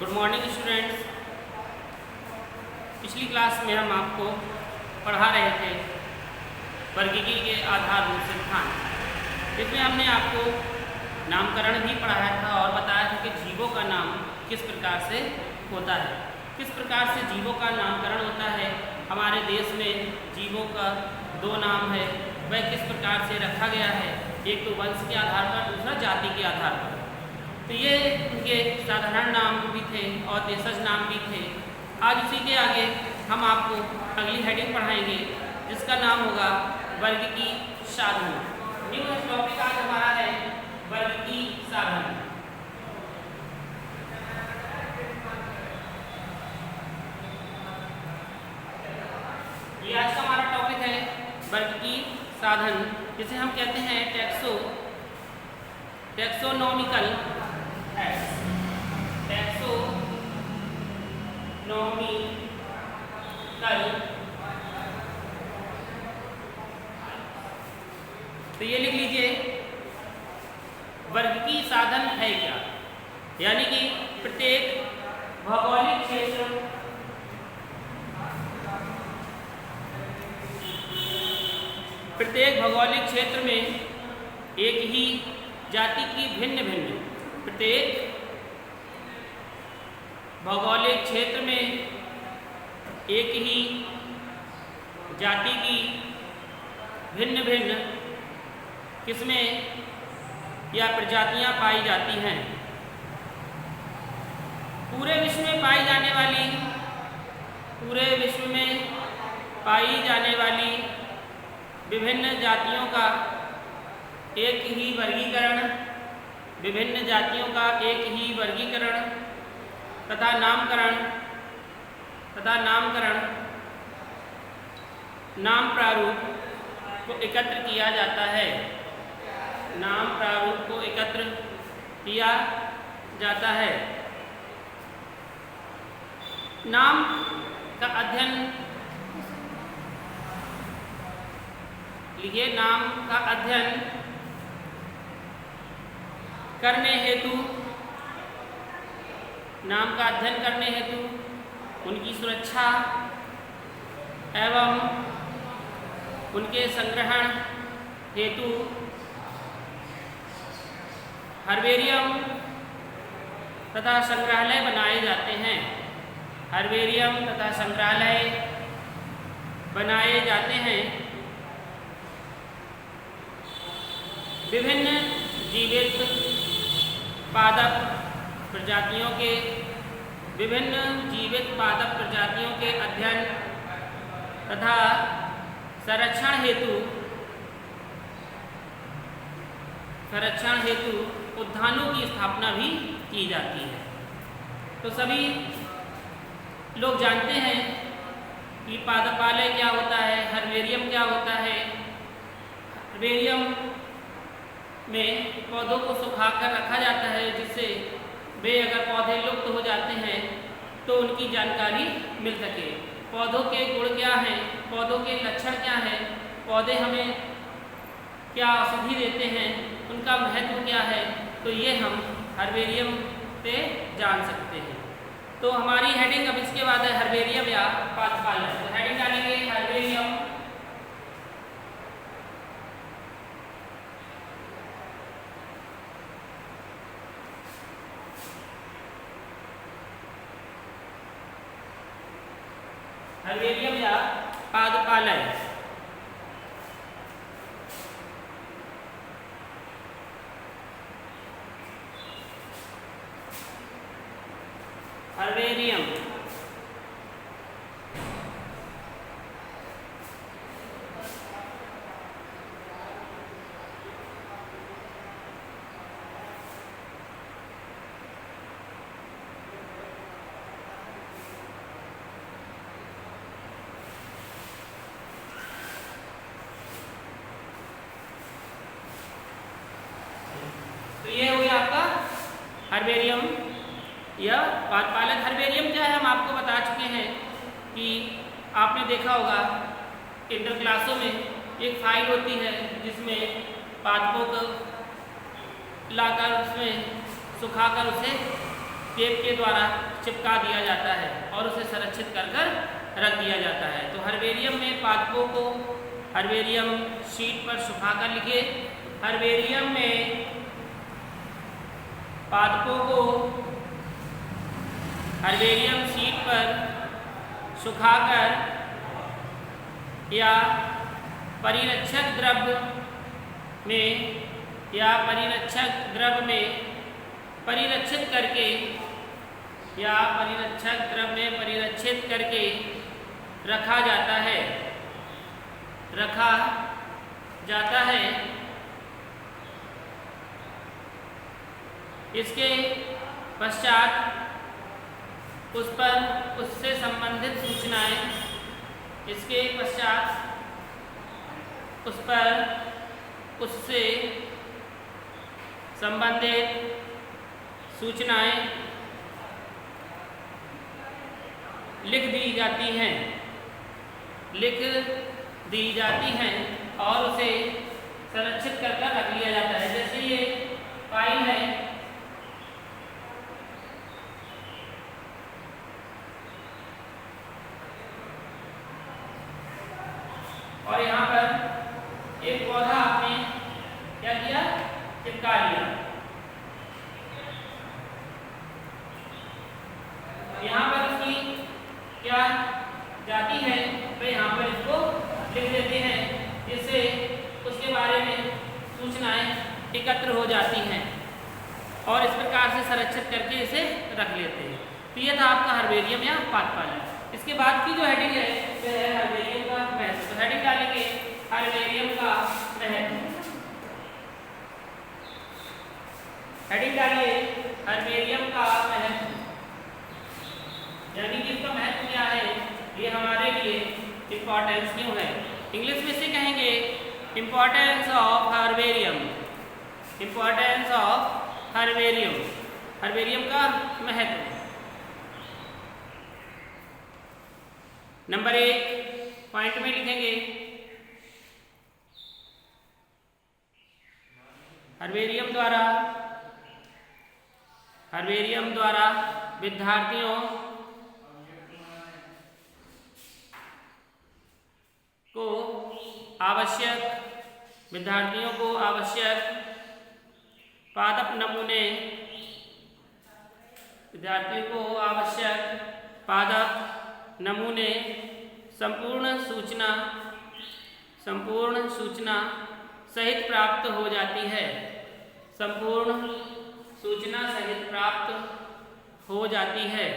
Good morning students. पिछली class में हम आपको पढ़ा रहे थे वर्गीकी के आधारभूत सिद्धांत, जिसमें हमने आपको नामकरण भी पढ़ाया था और बताया था कि जीवों का नाम किस प्रकार से होता है, किस प्रकार से जीवों का नामकरण होता है। हमारे देश में जीवों का दो नाम है, वह किस प्रकार से रखा गया है, एक तो वंश के आधार पर, दूसरा जाति के आधार पर। तो ये उनके साधारण नाम भी थे और देशज नाम भी थे। आज उसी के आगे हम आपको अगली हेडिंग पढ़ाएंगे, जिसका नाम होगा वर्गीकी साधन। न्यू टॉपिक आज हमारा है वर्गीकी साधन। ये आज का हमारा टॉपिक है वर्गीकी साधन, जिसे हम कहते हैं टैक्सोनॉमिकल तो ये लिख लीजिए, वर्गीकी साधन है क्या, यानी कि प्रत्येक भौगोलिक क्षेत्र में एक ही जाति की भिन्न प्रत्येक भौगोलिक क्षेत्र में एक ही जाति की भिन्न किस्में या प्रजातियां पाई जाती हैं। पूरे विश्व में पाई जाने वाली विभिन्न जातियों का एक ही वर्गीकरण तथा नामकरण नाम प्रारूप को एकत्र किया जाता है। नाम का अध्ययन करने हेतु उनकी सुरक्षा एवं उनके संग्रहण हेतु हर्बेरियम तथा संग्रहालय बनाए जाते हैं। विभिन्न जीवित पादप प्रजातियों के अध्ययन तथा संरक्षण हेतु उद्यानों की स्थापना भी की जाती है। तो सभी लोग जानते हैं कि पादपालय क्या होता है, हर्बेरियम क्या होता है। हर्बेरियम में पौधों को सुखाकर रखा जाता है, जिससे वे अगर पौधे लुप्त हो जाते हैं तो उनकी जानकारी मिल सके। पौधों के गुण क्या हैं, पौधों के लक्षण क्या हैं, पौधे हमें क्या औषधि देते हैं, उनका महत्व क्या है, तो ये हम हर्बेरियम से जान सकते हैं। तो हमारी हेडिंग अब इसके बाद है हर्बेरियम या पादपालय। तो हेडिंग डालेंगे हर्बेरियम या पादपालय। हर्बेरियम तो ये हो गया आपका हर्बेरियम या पादपालय। हर्बेरियम क्या है हम आपको बता चुके हैं कि आपने देखा होगा इंटर क्लासों में एक फाइल होती है जिसमें पादपों को लाकर उसमें सुखाकर उसे टेप के द्वारा चिपका दिया जाता है और उसे संरक्षित कर रख दिया जाता है। तो हर्बेरियम में पादपों को हर्बेरियम शीट पर सुखाकर लिखे। हर्बेरियम में पादपों को हर्बेरियम शीट पर सुखाकर या परिरक्षक द्रव्य में परिरक्षित करके रखा जाता है। इसके पश्चात उससे संबंधित सूचनाएं लिख दी जाती हैं और उसे संरक्षित कर रख लिया जाता है। जैसे ये फाइल है, और यहाँ पर एक पौधा आपने क्या किया, चिपका लिया। यहाँ पर इसकी क्या जाती है, तो यहाँ पर इसको लिख देते हैं, जिससे उसके बारे में सूचनाएं एकत्र हो जाती हैं और इस प्रकार से संरक्षित करके इसे रख लेते हैं। तो ये था आपका हर्बेरियम या पादपालन। इसके बाद की जो हेडिंग है वह है हर्बेरियम का महत्व। तो हेडिंग डालेंगे हर्बेरियम का महत्व। हेडिंग डालिए हर्बेरियम का महत्व, यानी कि इसका महत्व क्या है, ये हमारे लिए इम्पोर्टेंस क्यों है। इंग्लिश में से कहेंगे इम्पोर्टेंस ऑफ हर्बेरियम। हर्बेरियम का महत्व। नंबर 1 पॉइंट में लिखेंगे हर्बेरियम द्वारा विद्यार्थियों को आवश्यक पादप नमूने संपूर्ण सूचना सहित प्राप्त हो जाती है।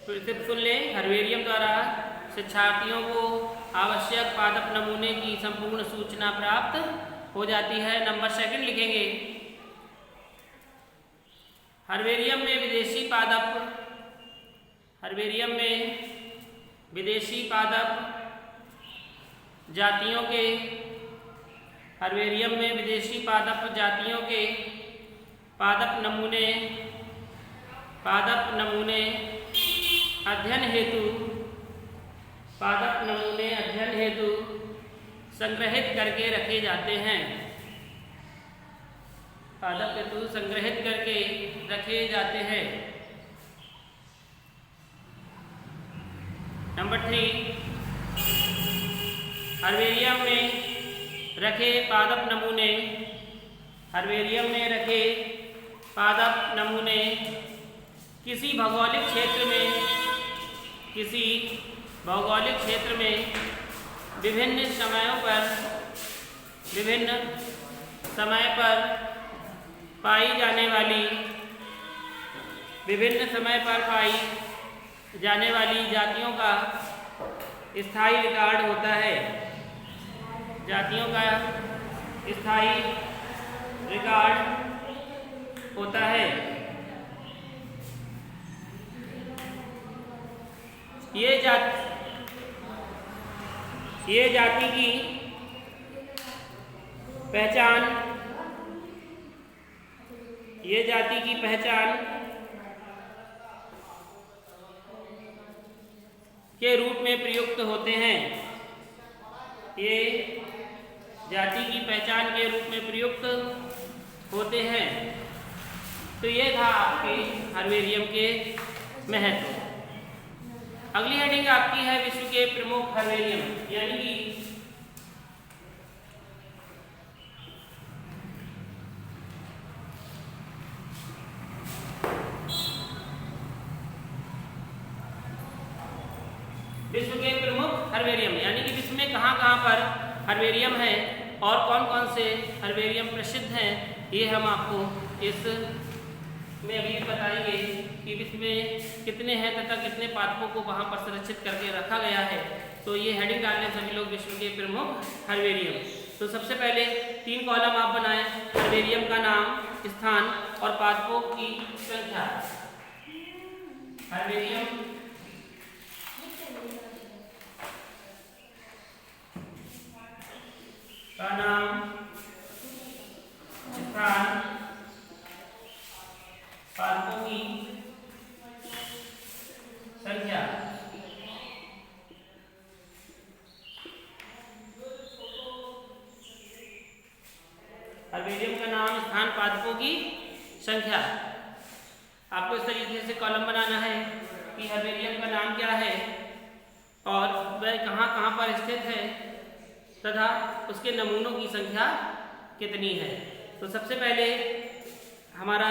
फिर से सुन लें, हर्बेरियम द्वारा शिक्षार्थियों को आवश्यक पादप नमूने की संपूर्ण सूचना प्राप्त हो जाती है। नंबर 2 लिखेंगे हर्बेरियम में विदेशी पादप जातियों के पादप नमूने अध्ययन हेतु संग्रहित करके रखे जाते हैं। नंबर 3 हर्बेरियम में रखे पादप नमूने किसी भौगोलिक क्षेत्र में विभिन्न समय पर पाई जाने वाली जातियों का स्थायी रिकॉर्ड होता है। ये जाति की पहचान के रूप में प्रयुक्त होते हैं। ये जाति की पहचान के रूप में प्रयुक्त होते हैं। तो ये था आपके हर्बेरियम के महत्व। अगली हेडिंग आपकी है विश्व के प्रमुख हर्बेरियम, यानी कि विश्व के प्रमुख हर्बेरियम, यानी कि विश्व में कहाँ पर हर्बेरियम है और कौन कौन से हर्बेरियम प्रसिद्ध हैं, ये हम आपको इस में अभी बताएंगे कि विश्व में कितने हैं तथा कितने पादपों को वहाँ पर संरक्षित करके रखा गया है। तो ये हेडिंग डालने सभी लोग विश्व के प्रमुख हर्बेरियम। तो सबसे पहले 3 कॉलम आप बनाएं, हर्बेरियम का नाम, स्थान और पादपों की संख्या। हर्बेरियम का नाम, स्थान, पादपों की संख्या। हर्बेरियम का नाम, स्थान, पादपों की संख्या। आपको इस तरीके से कॉलम बनाना है कि हर्बेरियम का नाम क्या है और वह कहाँ पर स्थित है तथा उसके नमूनों की संख्या कितनी है। तो सबसे पहले हमारा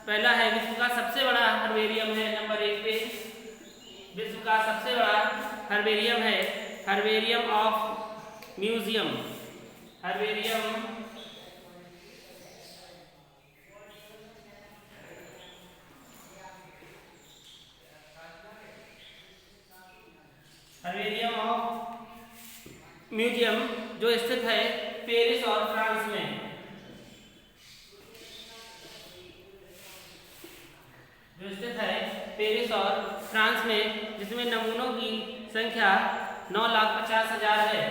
पहला है विश्व का सबसे बड़ा हर्बेरियम है, नंबर 1 पे विश्व का सबसे बड़ा हर्बेरियम है herbarium of museum. Herbarium of museum जो स्थित है पेरिस और फ्रांस में। जो स्थित है पेरिस और फ्रांस में, जिसमें नमूनों की संख्या 9,50,000 है।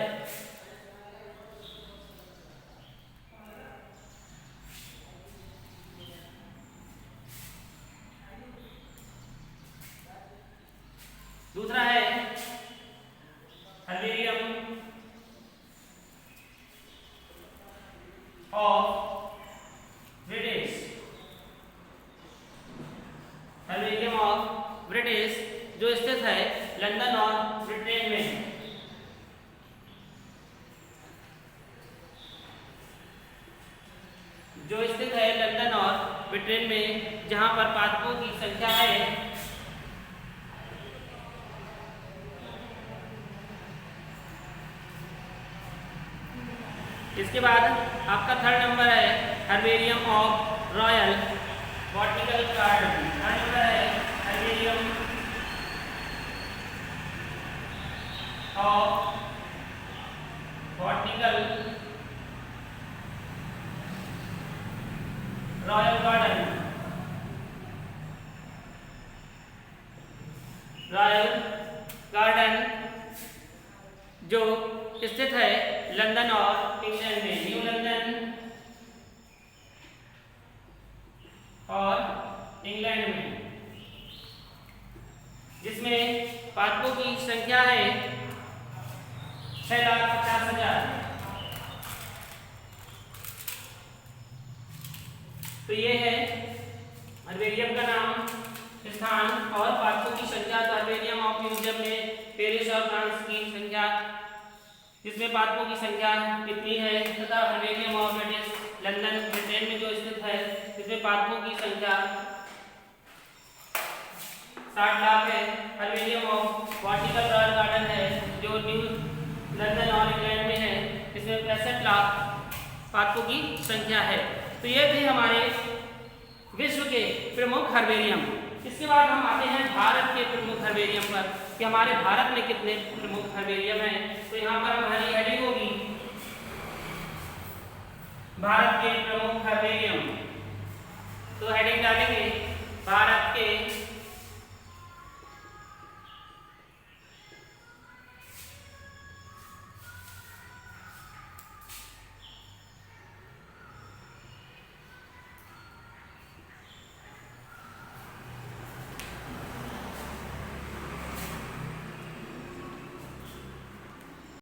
दूसरा है herbarium of British. Herbarium of British जो स्थित है लंदन और ब्रिटेन में। जो स्थित है लंदन और ब्रिटेन में, जहां पर पादपों की संख्या है इसके बाद आपका 3rd नंबर है herbarium of Royal Botanical Garden. 3rd number है herbarium of Botanical Royal Garden. Royal Garden जो स्थित है लंदन और इंग्लैंड में, न्यू लंदन और इंग्लैंड में, जिसमें पादपों की संख्या है 6,50,000। तो ये है हर्बेरियम का नाम, स्थान और पादपों की संख्या। तो हर्बेरियम ऑफ म्यूजियम में पेरिस और फ्रांस की संख्या, जिसमें पादपों की संख्या कितनी है, तथा herbarium of British London Britain में जो स्थित है, जिसमें पादपों की संख्या 60 लाख है। Herbarium of Botanical Royal garden है जो न्यू लंदन और इंग्लैंड में है, जिसमें 65 लाख पादपों की संख्या है। तो ये थे हमारे विश्व के प्रमुख हर्बेरियम। इसके बाद हम आते हैं भारत के प्रमुख हर्बेरियम पर कि हमारे भारत में कितने प्रमुख हर्बेरियम हैं। तो यहाँ पर हमारी हेडिंग होगी भारत के प्रमुख हर्बेरियम। तो हेडिंग डालेंगे भारत के